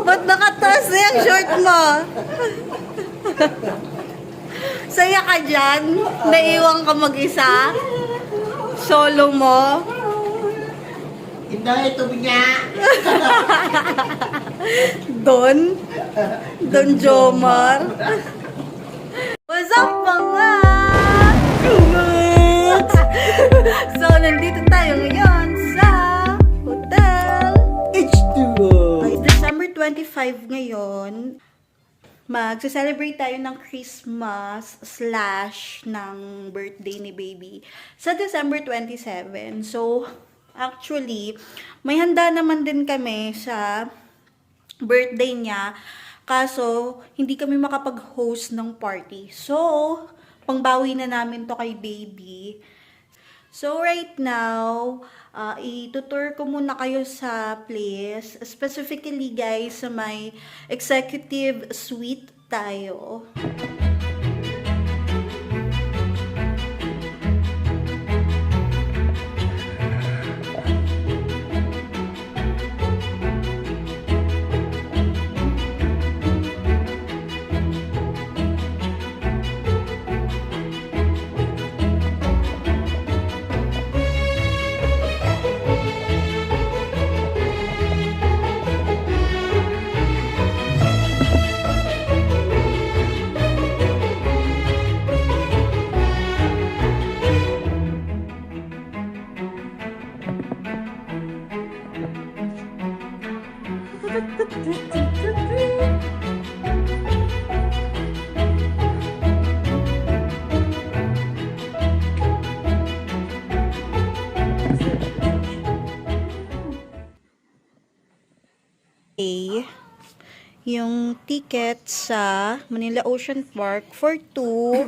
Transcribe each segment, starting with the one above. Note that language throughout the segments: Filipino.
Ba't nakataas na yung short mo? Saya ka dyan? Naiwan ka mag-isa? Solo mo? Hindi, tubig nga. Don Jomar. What's up mga? So, nandito tayo ngayon sa hotel H2O. Ay, December 25 ngayon. Magse-celebrate tayo ng Christmas / ng birthday ni baby sa December 27. So, actually, may handa naman din kami sa birthday niya. Kaso, hindi kami makapag-host ng party. So, pangbawi na namin to kay baby. So, right now, itutour ko muna kayo sa place. Specifically, guys, sa may executive suite tayo. Yung ticket sa Manila Ocean Park for 2.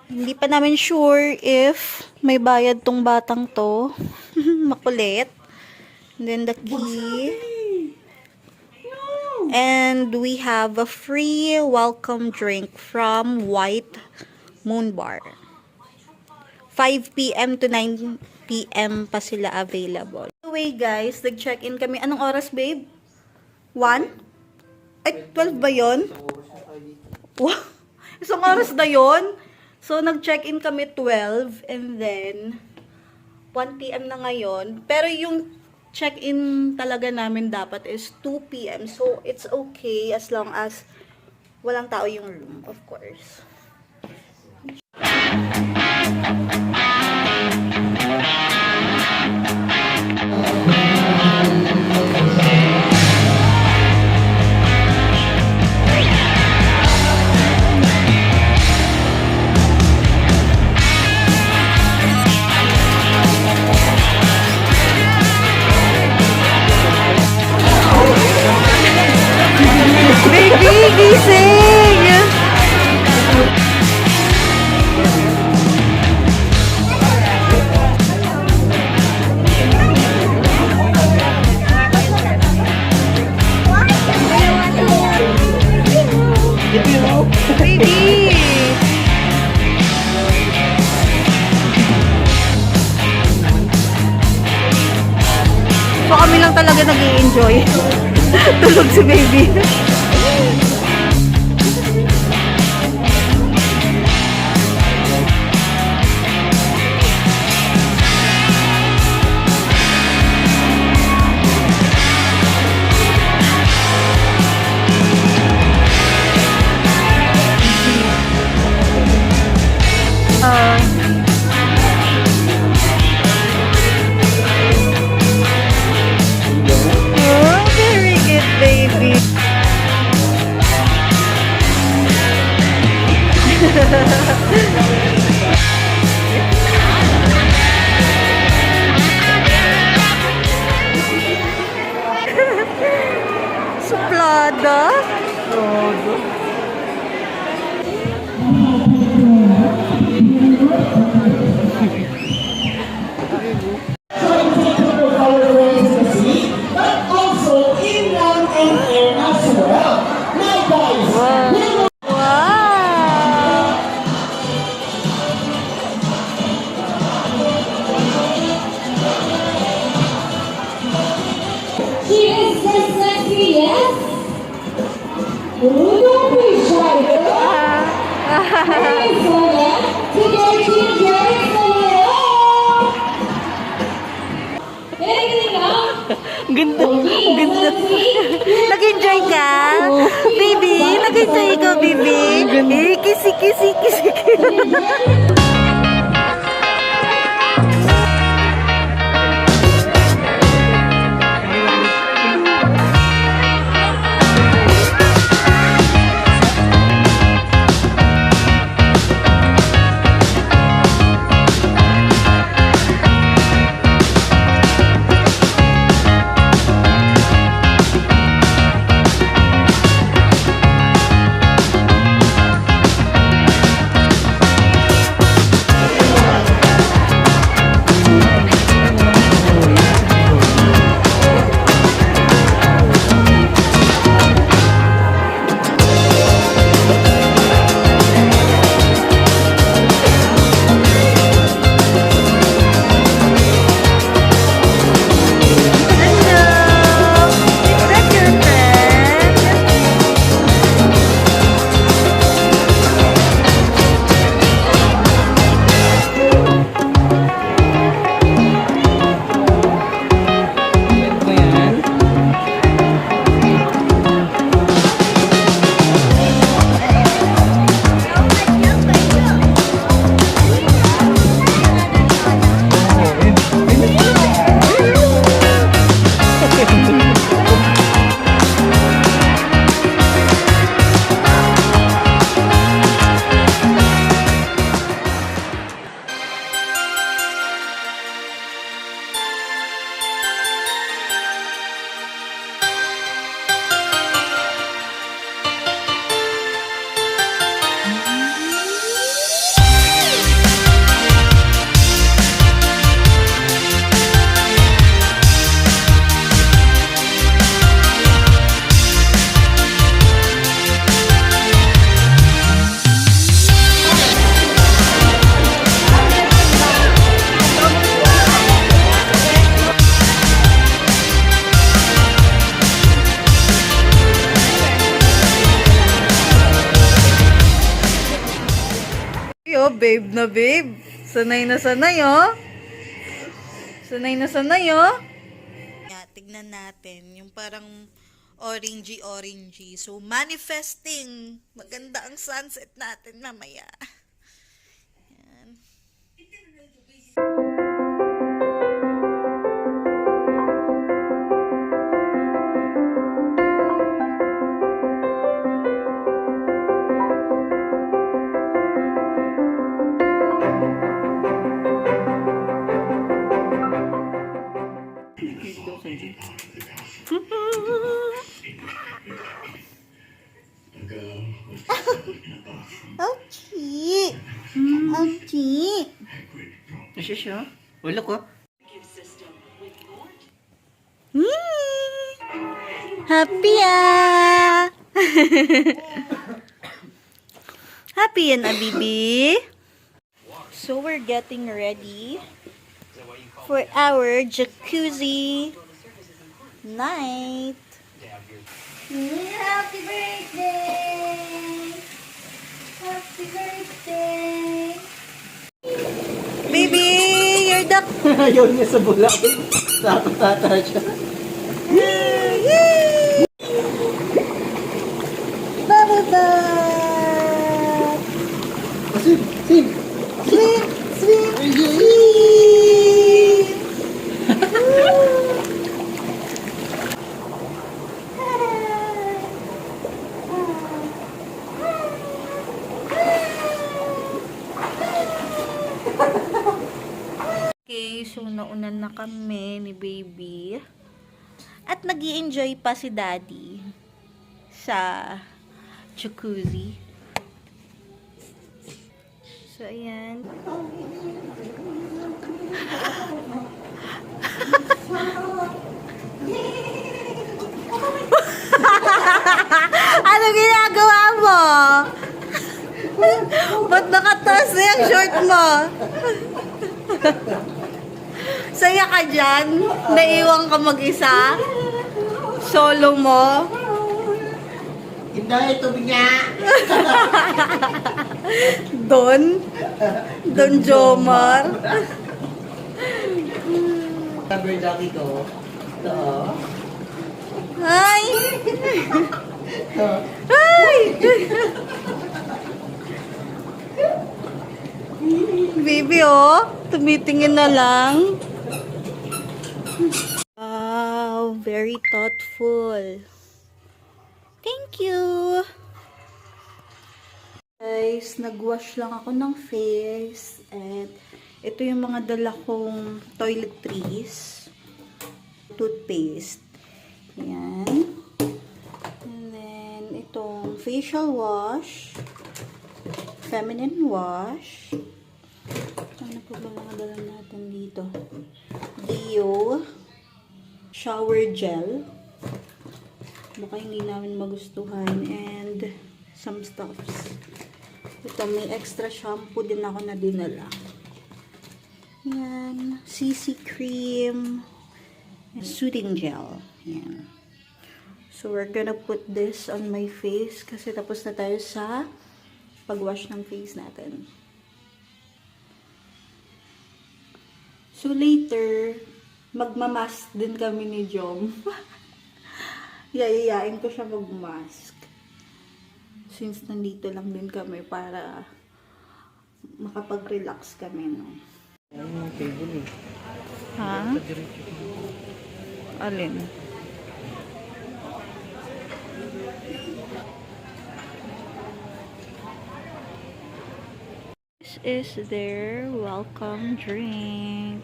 Hindi pa namin sure if may bayad tong batang to. Makulit. And then the key. And we have a free welcome drink from White Moon Bar. 5 p.m. to 9 p.m. pa sila available. Anyway guys, nag-check-in kami. Anong oras, babe? 1? Ay, 12 ba yun? Wow! Isang oras na yun? So, nag-check-in kami 12 and then 1 p.m. na ngayon. Pero yung check-in talaga namin dapat is 2 p.m. So, it's okay as long as walang tao yung room, of course. Baby, gising! Baby! So kami lang talaga nag-i-enjoy. Tulog si baby. Very good, baby. Suplada. She is the sexy Ganda. Ganda. Nag-enjoy ka? Baby, nag-enjoy ka, baby? Eh, kisi, kisi, kisi. Yo, babe na babe. Sanay na sanay, oh. Sanay na sanay, oh. Tignan natin. Yung parang orangey-orangey. So, manifesting. Maganda ang sunset natin mamaya. Yan. Ouchie! Ouchie! Asya siya? Wala ko. Happy ah! Happy yan, Abibi. So, we're getting ready for our jacuzzi night. Happy birthday! Happy birthday! Baby, you're the... Ayaw niya sa bulak. Tata siya. Bubble butt! Swim! Swim! Swim! Swim! Swim! Okay, so naunan na kami ni baby. At nag-i-enjoy pa si daddy sa jacuzzi. So, ayan. Ano ginagawa mo? Ba't nakataas na yung short mo? Saya ka dyan? Naiwan ka mag-isa? Solo mo? Hindi, tubig niya! Don Jomar. Cover jacket ko. Ay! Ay! Baby, oh. Tumitingin na lang. Wow, very thoughtful. Thank you. Guys, nagwash lang ako ng face. And ito yung mga dala kong toiletries. Toothpaste. Yan. And then, itong facial wash. Feminine wash. Ano pa ba mga dala natin dito? Dio. Shower gel. Baka hindi namin magustuhan. And some stuffs. Ito, may extra shampoo din ako na dinala. Yan. CC cream. Soothing gel. Yan. So, we're gonna put this on my face kasi tapos na tayo sa pag-wash ng face natin. So, later, magmamask din kami ni Jom. Yayayain ko siya mag-mask. Since nandito lang din kami para makapag-relax kami, no? Ha? Alin? This is their welcome drink.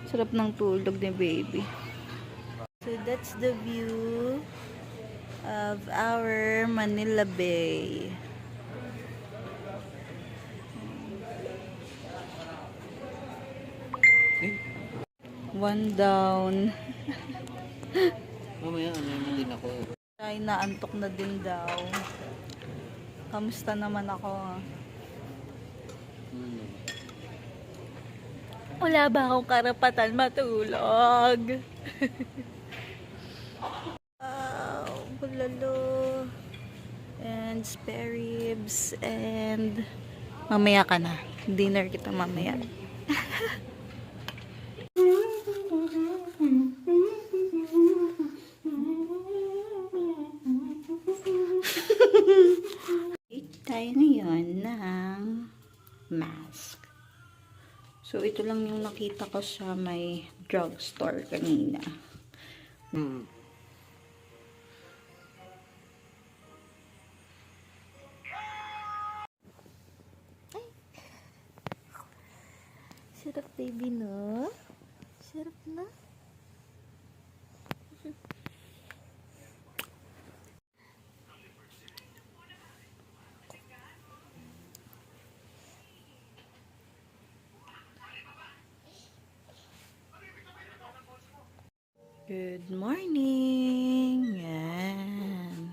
Sarap ng tulog ni baby. So that's the view of our Manila Bay. One down. Mamaya, ano din ako. Ay, naantok na din daw. Kamusta naman ako? Wala ba akong karapatan matulog? Bulalo. And spare ribs. And mamaya ka na. Dinner kita mamaya. Tayo ngayon ng mask. So, ito lang yung nakita ko sa may drugstore kanina. Ay. Sarap, baby, no? Sarap na. Good morning! Yan.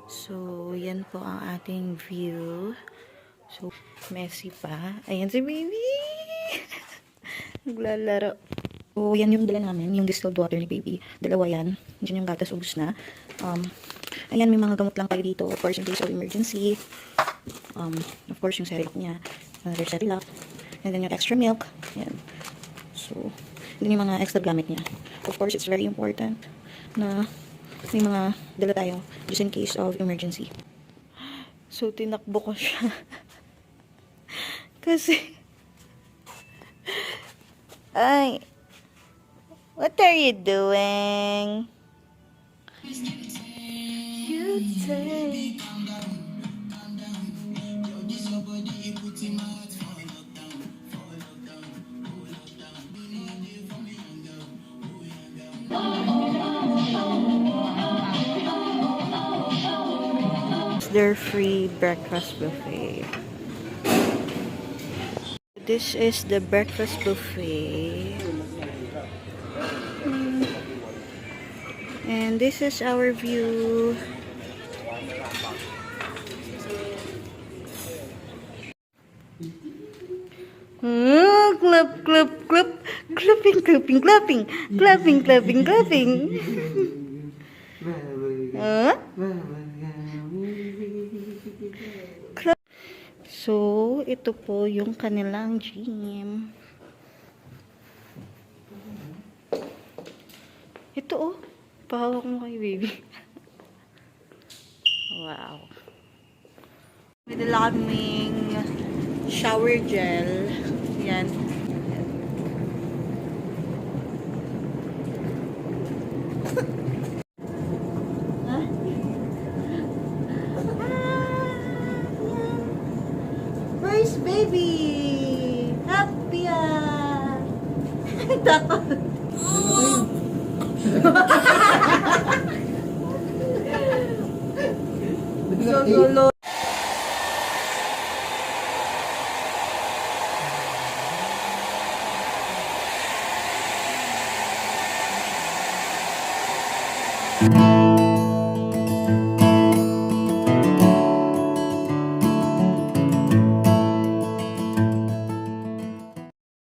So, yan po ang ating view. So, messy pa. Ayan si baby! Naglalaro. So, yan yung dala namin. Yung distilled water ni baby. Dalawa yan. Diyan yung gatas, ubus na. Ayan, may mga gamot lang tayo dito. Of course, in case of emergency. Of course, yung Cerelac niya. Another Cerelac. And then yung extra milk. Ayan. So, yun yung mga extra gamit niya. Of course, it's very important na may mga dala tayo just in case of emergency. So, tinakbo ko siya. Kasi, ay, what are you doing? You take. Their free breakfast buffet. This is the breakfast buffet. And this is our view. Clap, clap, clap. Clapping, clapping, clapping. Clapping, clapping, clapping. So, ito po yung kanilang gym. Ito oh. Pahawak mo kay baby. Wow. May dala kaming shower gel. Yan. First baby! Happy ah! Tapos. Solo.